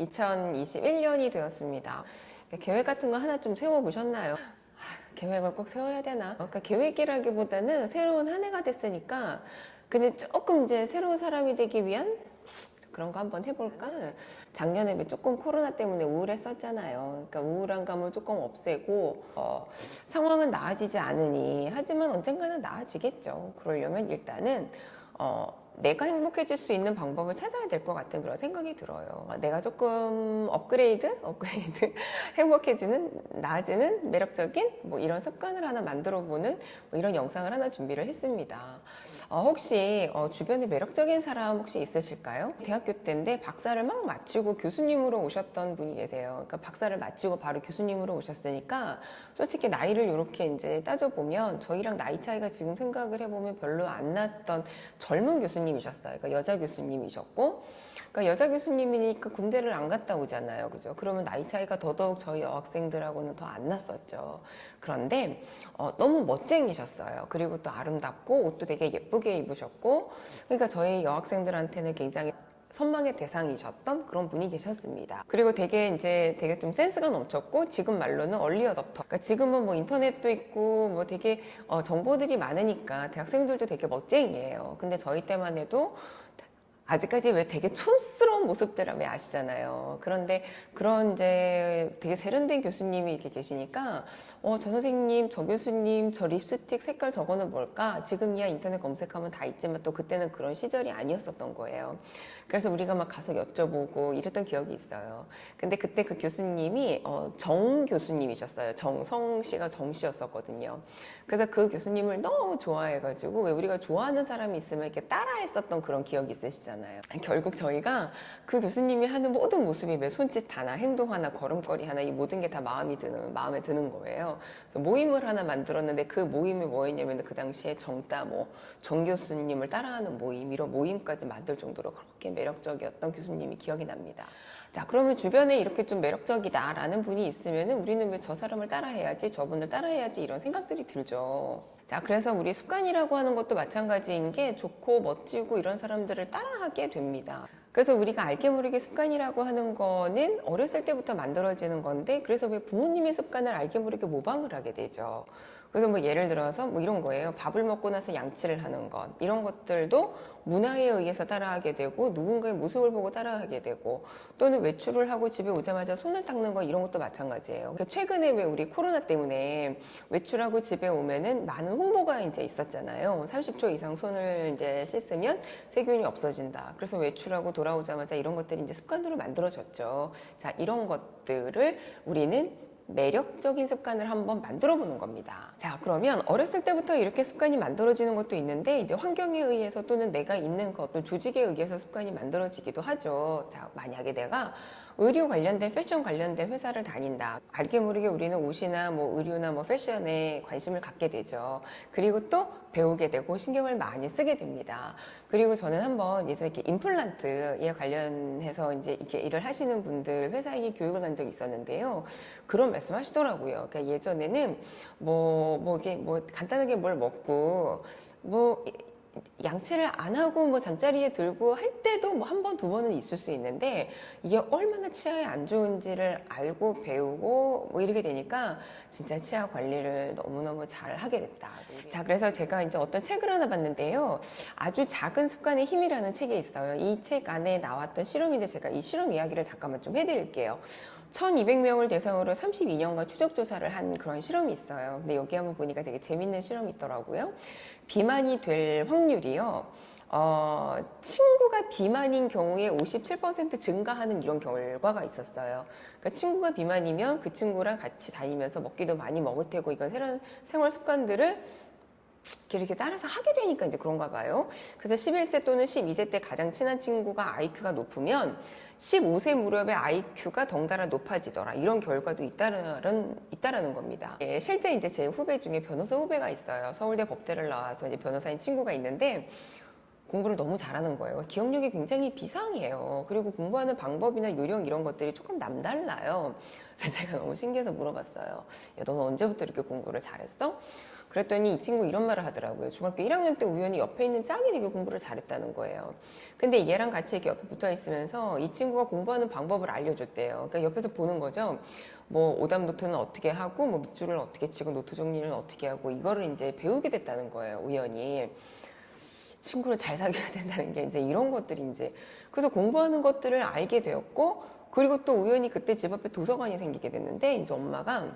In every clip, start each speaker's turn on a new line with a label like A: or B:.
A: 2021년이 되었습니다. 계획 같은 거 하나 좀 세워보셨나요? 계획을 꼭 세워야 되나? 그러니까 계획이라기보다는 새로운 한 해가 됐으니까 근데 조금 이제 새로운 사람이 되기 위한 그런 거 한번 해볼까? 작년에 조금 코로나 때문에 우울했었잖아요. 그러니까 우울한 감을 조금 없애고 상황은 나아지지 않으니 하지만 언젠가는 나아지겠죠. 그러려면 일단은 내가 행복해질 수 있는 방법을 찾아야 될 것 같은 그런 생각이 들어요. 내가 조금 업그레이드 행복해지는, 나아지는 매력적인 뭐 이런 습관을 하나 만들어보는 뭐 이런 영상을 하나 준비를 했습니다. 혹시 주변에 매력적인 사람 혹시 있으실까요? 대학교 때인데 박사를 막 마치고 교수님으로 오셨던 분이 계세요. 그러니까 박사를 마치고 바로 교수님으로 오셨으니까 솔직히 나이를 이렇게 이제 따져보면 저희랑 나이 차이가 지금 생각을 해보면 별로 안 났던 젊은 교수님이셨어요. 그러니까 여자 교수님이셨고 그러니까 여자 교수님이니까 군대를 안 갔다 오잖아요. 그죠? 그러면 나이 차이가 더더욱 저희 여학생들하고는 더 안 났었죠. 그런데 너무 멋쟁이셨어요. 그리고 또 아름답고 옷도 되게 예쁘게 입으셨고 그러니까 저희 여학생들한테는 굉장히 선망의 대상이셨던 그런 분이 계셨습니다. 그리고 되게 좀 센스가 넘쳤고 지금 말로는 얼리 어댑터. 그러니까 지금은 뭐 인터넷도 있고 뭐 되게 정보들이 많으니까 대학생들도 되게 멋쟁이에요. 근데 저희 때만 해도 아직까지 왜 되게 촌스러운 모습들을 왜 아시잖아요. 그런데 그런 이제 되게 세련된 교수님이 이렇게 계시니까 저 선생님, 저 교수님, 저 립스틱 색깔 저거는 뭘까? 지금이야 인터넷 검색하면 다 있지만 또 그때는 그런 시절이 아니었었던 거예요. 그래서 우리가 막 가서 여쭤보고 이랬던 기억이 있어요. 근데 그때 그 교수님이 정 교수님이셨어요. 정성 씨가 정 씨였었거든요. 그래서 그 교수님을 너무 좋아해가지고 왜 우리가 좋아하는 사람이 있으면 이렇게 따라했었던 그런 기억이 있으시잖아요. 결국 저희가 그 교수님이 하는 모든 모습이 왜 손짓 하나, 행동 하나, 걸음걸이 하나 이 모든 게 다 마음에 드는 거예요. 그래서 모임을 하나 만들었는데 그 모임이 뭐였냐면 그 당시에 정 교수님을 따라하는 모임 이런 모임까지 만들 정도로 그렇게 매력적이었던 교수님이 기억이 납니다. 자, 그러면 주변에 이렇게 좀 매력적이다라는 분이 있으면 우리는 왜 저 사람을 따라해야지, 저분을 따라해야지 이런 생각들이 들죠. 자, 그래서 우리 습관이라고 하는 것도 마찬가지인 게 좋고 멋지고 이런 사람들을 따라하게 됩니다. 그래서 우리가 알게 모르게 습관이라고 하는 거는 어렸을 때부터 만들어지는 건데 그래서 왜 부모님의 습관을 알게 모르게 모방을 하게 되죠. 그래서 뭐 예를 들어서 뭐 이런 거예요. 밥을 먹고 나서 양치를 하는 것. 이런 것들도 문화에 의해서 따라하게 되고 누군가의 모습을 보고 따라하게 되고 또는 외출을 하고 집에 오자마자 손을 닦는 거 이런 것도 마찬가지예요. 그러니까 최근에 왜 우리 코로나 때문에 외출하고 집에 오면은 많은 홍보가 이제 있었잖아요. 30초 이상 손을 이제 씻으면 세균이 없어진다. 그래서 외출하고 돌아오자마자 이런 것들이 이제 습관으로 만들어졌죠. 자, 이런 것들을 우리는 매력적인 습관을 한번 만들어 보는 겁니다. 자, 그러면 어렸을 때부터 이렇게 습관이 만들어지는 것도 있는데 이제 환경에 의해서 또는 내가 있는 것, 또 조직에 의해서 습관이 만들어지기도 하죠. 자, 만약에 내가 의류 관련된 패션 관련된 회사를 다닌다. 알게 모르게 우리는 옷이나 뭐 의류나 뭐 패션에 관심을 갖게 되죠. 그리고 또 배우게 되고 신경을 많이 쓰게 됩니다. 그리고 저는 한번 예전에 이렇게 임플란트에 관련해서 이제 이렇게 일을 하시는 분들 회사에 교육을 간 적이 있었는데요. 그런 말씀 하시더라고요. 그러니까 예전에는 이게 간단하게 뭘 먹고 뭐 양치를 안 하고 뭐 잠자리에 들고 할 때도 뭐 한 번, 두 번은 있을 수 있는데 이게 얼마나 치아에 안 좋은지를 알고 배우고 뭐 이렇게 되니까 진짜 치아 관리를 너무너무 잘 하게 됐다. 자, 그래서 제가 이제 어떤 책을 하나 봤는데요. 아주 작은 습관의 힘이라는 책이 있어요. 이 책 안에 나왔던 실험인데 제가 이 실험 이야기를 잠깐만 좀 해드릴게요. 1200명을 대상으로 32년간 추적 조사를 한 그런 실험이 있어요. 근데 여기 한번 보니까 되게 재밌는 실험이 있더라고요. 비만이 될 확률이요. 친구가 비만인 경우에 57% 증가하는 이런 결과가 있었어요. 그러니까 친구가 비만이면 그 친구랑 같이 다니면서 먹기도 많이 먹을 테고 이건 새로운 생활 습관들을 이렇게 따라서 하게 되니까 이제 그런가 봐요. 그래서 11세 또는 12세 때 가장 친한 친구가 IQ가 높으면 15세 무렵에 IQ가 덩달아 높아지더라. 이런 결과도 있다라는 겁니다. 예, 실제 이제 제 후배 중에 변호사 후배가 있어요. 서울대 법대를 나와서 이제 변호사인 친구가 있는데 공부를 너무 잘하는 거예요. 기억력이 굉장히 비상이에요. 그리고 공부하는 방법이나 요령 이런 것들이 조금 남달라요. 그래서 제가 너무 신기해서 물어봤어요. 야, 너는 언제부터 이렇게 공부를 잘했어? 그랬더니 이 친구 이런 말을 하더라고요. 중학교 1학년 때 우연히 옆에 있는 짝이 되게 공부를 잘했다는 거예요. 근데 얘랑 같이 이렇게 옆에 붙어 있으면서 이 친구가 공부하는 방법을 알려줬대요. 그러니까 옆에서 보는 거죠. 뭐 오답 노트는 어떻게 하고 뭐 밑줄을 어떻게 치고 노트 정리는 어떻게 하고 이거를 이제 배우게 됐다는 거예요. 우연히. 친구를 잘 사귀어야 된다는 게 이제 이런 것들이 이제 그래서 공부하는 것들을 알게 되었고 그리고 또 우연히 그때 집 앞에 도서관이 생기게 됐는데 이제 엄마가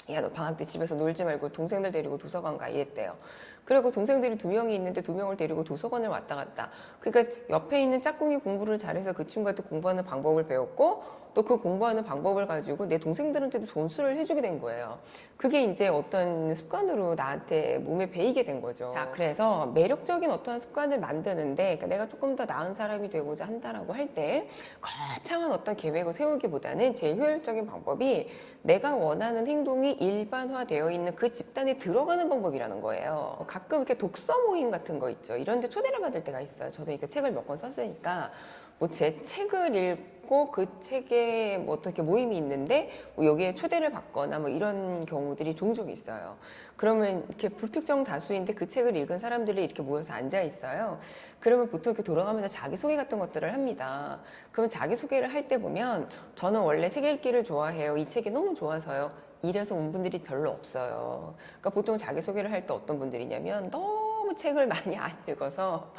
A: 야, 너 방학 때 집에서 놀지 말고 동생들 데리고 도서관 가 이랬대요. 그리고 동생들이 2명이 있는데 2명을 데리고 도서관을 왔다 갔다. 그러니까 옆에 있는 짝꿍이 공부를 잘해서 그 친구한테 공부하는 방법을 배웠고 또 그 공부하는 방법을 가지고 내 동생들한테도 전수를 해주게 된 거예요. 그게 이제 어떤 습관으로 나한테 몸에 배이게 된 거죠. 자, 그래서 매력적인 어떠한 습관을 만드는데 그러니까 내가 조금 더 나은 사람이 되고자 한다라고 할 때 거창한 어떤 계획을 세우기보다는 제일 효율적인 방법이 내가 원하는 행동이 일반화되어 있는 그 집단에 들어가는 방법이라는 거예요. 가끔 이렇게 독서 모임 같은 거 있죠. 이런 데 초대를 받을 때가 있어요. 저도 이렇게 책을 몇 권 썼으니까 뭐 제 책을 읽고 그 책에 뭐 어떻게 모임이 있는데 뭐 여기에 초대를 받거나 뭐 이런 경우들이 종종 있어요. 그러면 이렇게 불특정 다수인데 그 책을 읽은 사람들이 이렇게 모여서 앉아 있어요. 그러면 보통 이렇게 돌아가면서 자기소개 같은 것들을 합니다. 그러면 자기소개를 할 때 보면 저는 원래 책 읽기를 좋아해요. 이 책이 너무 좋아서요. 이래서 온 분들이 별로 없어요. 그러니까 보통 자기소개를 할 때 어떤 분들이냐면 너무 책을 많이 안 읽어서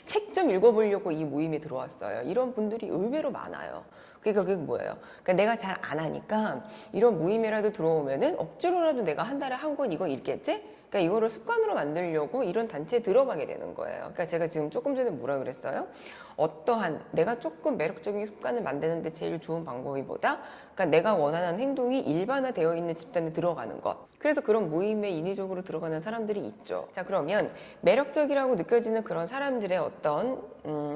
A: 책 좀 읽어보려고 이 모임에 들어왔어요. 이런 분들이 의외로 많아요. 그러니까 그게 뭐예요? 그러니까 내가 잘 안 하니까 이런 모임이라도 들어오면은 억지로라도 내가 한 달에 한 권 이거 읽겠지? 그러니까 이거를 습관으로 만들려고 이런 단체에 들어가게 되는 거예요. 그러니까 제가 지금 조금 전에 뭐라 그랬어요? 어떠한 내가 조금 매력적인 습관을 만드는데 제일 좋은 방법이 뭐다? 그러니까 내가 원하는 행동이 일반화되어 있는 집단에 들어가는 것. 그래서 그런 모임에 인위적으로 들어가는 사람들이 있죠. 자, 그러면 매력적이라고 느껴지는 그런 사람들의 어떤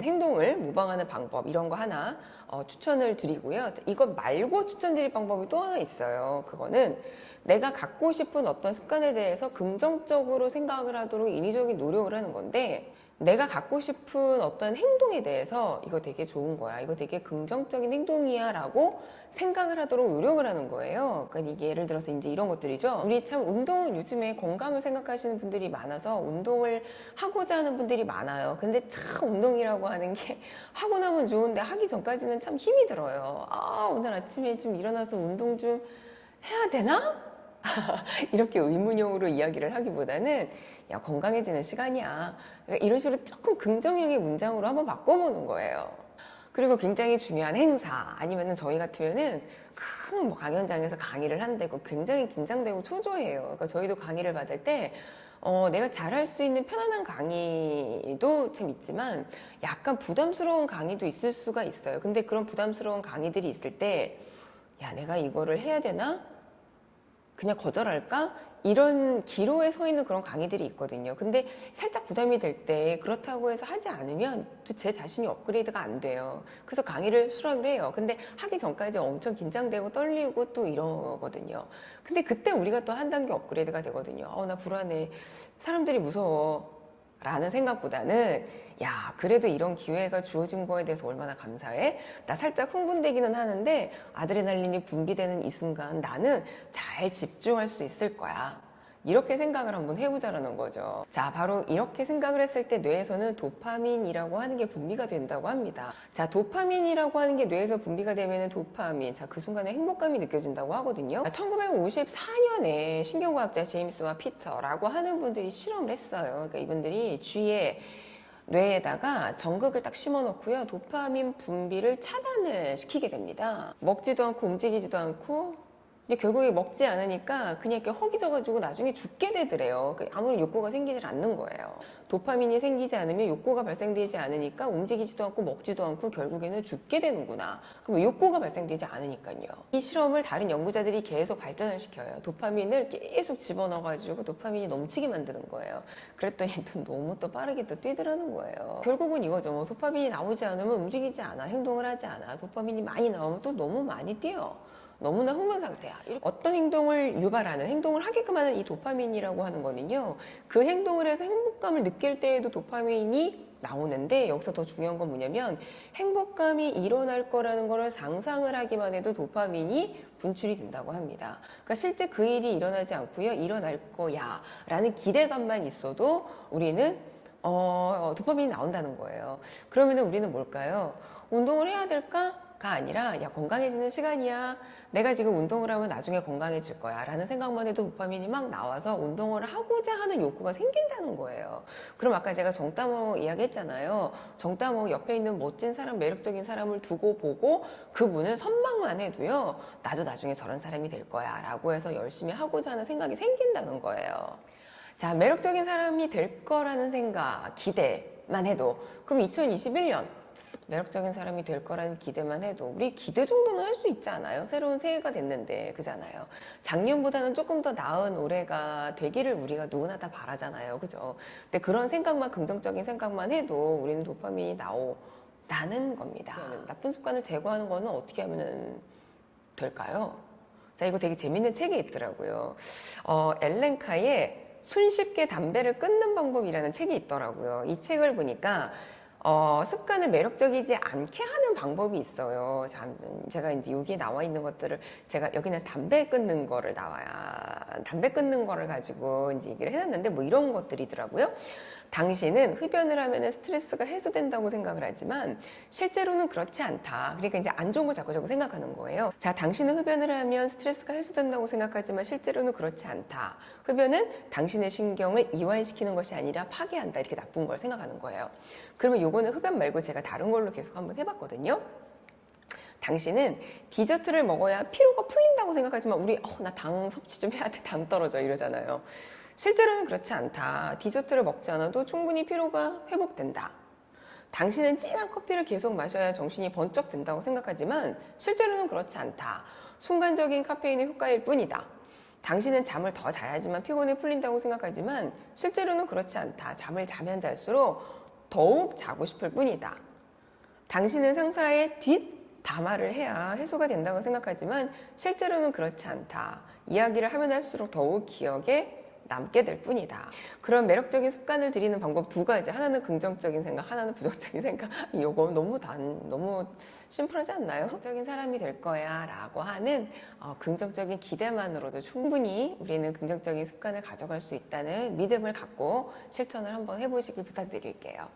A: 행동을 모방하는 방법 이런 거 하나 추천을 드리고요. 이것 말고 추천드릴 방법이 또 하나 있어요. 그거는 내가 갖고 싶은 어떤 습관에 대해서 긍정적으로 생각을 하도록 인위적인 노력을 하는 건데 내가 갖고 싶은 어떤 행동에 대해서 이거 되게 좋은 거야. 이거 되게 긍정적인 행동이야 라고 생각을 하도록 노력을 하는 거예요. 그러니까 이게 예를 들어서 이제 이런 것들이죠. 우리 참 운동을 요즘에 건강을 생각하시는 분들이 많아서 운동을 하고자 하는 분들이 많아요. 근데 참 운동이라고 하는 게 하고 나면 좋은데 하기 전까지는 참 힘이 들어요. 아, 오늘 아침에 좀 일어나서 운동 좀 해야 되나? 이렇게 의문형으로 이야기를 하기보다는 야, 건강해지는 시간이야. 그러니까 이런 식으로 조금 긍정형의 문장으로 한번 바꿔보는 거예요. 그리고 굉장히 중요한 행사 아니면은 저희 같으면은 큰 뭐 강연장에서 강의를 한다고 굉장히 긴장되고 초조해요. 그러니까 저희도 강의를 받을 때 내가 잘할 수 있는 편안한 강의도 참 있지만 약간 부담스러운 강의도 있을 수가 있어요. 근데 그런 부담스러운 강의들이 있을 때 야, 내가 이거를 해야 되나? 그냥 거절할까? 이런 기로에 서 있는 그런 강의들이 있거든요. 근데 살짝 부담이 될 때 그렇다고 해서 하지 않으면 또 제 자신이 업그레이드가 안 돼요. 그래서 강의를 수락을 해요. 근데 하기 전까지 엄청 긴장되고 떨리고 또 이러거든요. 근데 그때 우리가 또 한 단계 업그레이드가 되거든요. 나 불안해. 사람들이 무서워. 라는 생각보다는 야, 그래도 이런 기회가 주어진 거에 대해서 얼마나 감사해? 나 살짝 흥분되기는 하는데 아드레날린이 분비되는 이 순간 나는 잘 집중할 수 있을 거야. 이렇게 생각을 한번 해보자라는 거죠. 자, 바로 이렇게 생각을 했을 때 뇌에서는 도파민이라고 하는 게 분비가 된다고 합니다. 자, 도파민이라고 하는 게 뇌에서 분비가 되면 도파민. 자, 그 순간에 행복감이 느껴진다고 하거든요. 1954년에 신경과학자 제임스와 피터라고 하는 분들이 실험을 했어요. 그러니까 이분들이 쥐의 뇌에다가 전극을 딱 심어 놓고요. 도파민 분비를 차단을 시키게 됩니다. 먹지도 않고 움직이지도 않고 근데 결국에 먹지 않으니까 그냥 이렇게 허기져가지고 나중에 죽게 되더래요. 아무런 욕구가 생기질 않는 거예요. 도파민이 생기지 않으면 욕구가 발생되지 않으니까 움직이지도 않고 먹지도 않고 결국에는 죽게 되는구나. 그럼 욕구가 발생되지 않으니까요. 이 실험을 다른 연구자들이 계속 발전을 시켜요. 도파민을 계속 집어넣어가지고 도파민이 넘치게 만드는 거예요. 그랬더니 또 너무 또 빠르게 또 뛰더라는 거예요. 결국은 이거죠. 뭐 도파민이 나오지 않으면 움직이지 않아. 행동을 하지 않아. 도파민이 많이 나오면 또 너무 많이 뛰어. 너무나 흥분 상태야. 어떤 행동을 유발하는, 행동을 하게끔 하는 이 도파민이라고 하는 거는요. 그 행동을 해서 행복감을 느낄 때에도 도파민이 나오는데 여기서 더 중요한 건 뭐냐면 행복감이 일어날 거라는 거를 상상을 하기만 해도 도파민이 분출이 된다고 합니다. 그러니까 실제 그 일이 일어나지 않고요. 일어날 거야 라는 기대감만 있어도 우리는 도파민이 나온다는 거예요. 그러면 우리는 뭘까요? 운동을 해야 될까? 가 아니라 야 건강해지는 시간이야. 내가 지금 운동을 하면 나중에 건강해질 거야 라는 생각만 해도 도파민이 막 나와서 운동을 하고자 하는 욕구가 생긴다는 거예요. 그럼 아까 제가 정따모 이야기 했잖아요. 정따모 옆에 있는 멋진 사람, 매력적인 사람을 두고 보고 그분을 선망만 해도요, 나도 나중에 저런 사람이 될 거야 라고 해서 열심히 하고자 하는 생각이 생긴다는 거예요. 자, 매력적인 사람이 될 거라는 생각, 기대만 해도 그럼 2021년 매력적인 사람이 될 거라는 기대만 해도 우리 기대 정도는 할 수 있지 않아요? 새로운 새해가 됐는데, 그잖아요. 작년보다는 조금 더 나은 올해가 되기를 우리가 누구나 다 바라잖아요. 그죠? 근데 그런 생각만, 긍정적인 생각만 해도 우리는 도파민이 나오는 겁니다. 나쁜 습관을 제거하는 거는 어떻게 하면 될까요? 자, 이거 되게 재밌는 책이 있더라고요. 엘렌카의 손쉽게 담배를 끊는 방법이라는 책이 있더라고요. 이 책을 보니까 습관을 매력적이지 않게 하는 방법이 있어요. 제가 이제 여기에 나와 있는 것들을 제가 여기는 담배 끊는 거를 담배 끊는 거를 가지고 이제 얘기를 해놨는데 뭐 이런 것들이더라고요. 당신은 흡연을 하면 스트레스가 해소된다고 생각을 하지만 실제로는 그렇지 않다. 그러니까 이제 안 좋은 걸 자꾸 생각하는 거예요. 자, 당신은 흡연을 하면 스트레스가 해소된다고 생각하지만 실제로는 그렇지 않다. 흡연은 당신의 신경을 이완시키는 것이 아니라 파괴한다. 이렇게 나쁜 걸 생각하는 거예요. 그러면 요거는 흡연 말고 제가 다른 걸로 계속 한번 해봤거든요. 당신은 디저트를 먹어야 피로가 풀린다고 생각하지만 우리 나 당 섭취 좀 해야 돼. 당 떨어져 이러잖아요. 실제로는 그렇지 않다. 디저트를 먹지 않아도 충분히 피로가 회복된다. 당신은 진한 커피를 계속 마셔야 정신이 번쩍 든다고 생각하지만 실제로는 그렇지 않다. 순간적인 카페인의 효과일 뿐이다. 당신은 잠을 더 자야지만 피곤해 풀린다고 생각하지만 실제로는 그렇지 않다. 잠을 자면 잘수록 더욱 자고 싶을 뿐이다. 당신은 상사의 뒷담화를 해야 해소가 된다고 생각하지만 실제로는 그렇지 않다. 이야기를 하면 할수록 더욱 기억에 남게 될 뿐이다. 그런 매력적인 습관을 들이는 방법 두 가지. 하나는 긍정적인 생각, 하나는 부정적인 생각. 이거 너무 심플하지 않나요? 긍정적인 사람이 될 거야 라고 하는 긍정적인 기대만으로도 충분히 우리는 긍정적인 습관을 가져갈 수 있다는 믿음을 갖고 실천을 한번 해보시길 부탁드릴게요.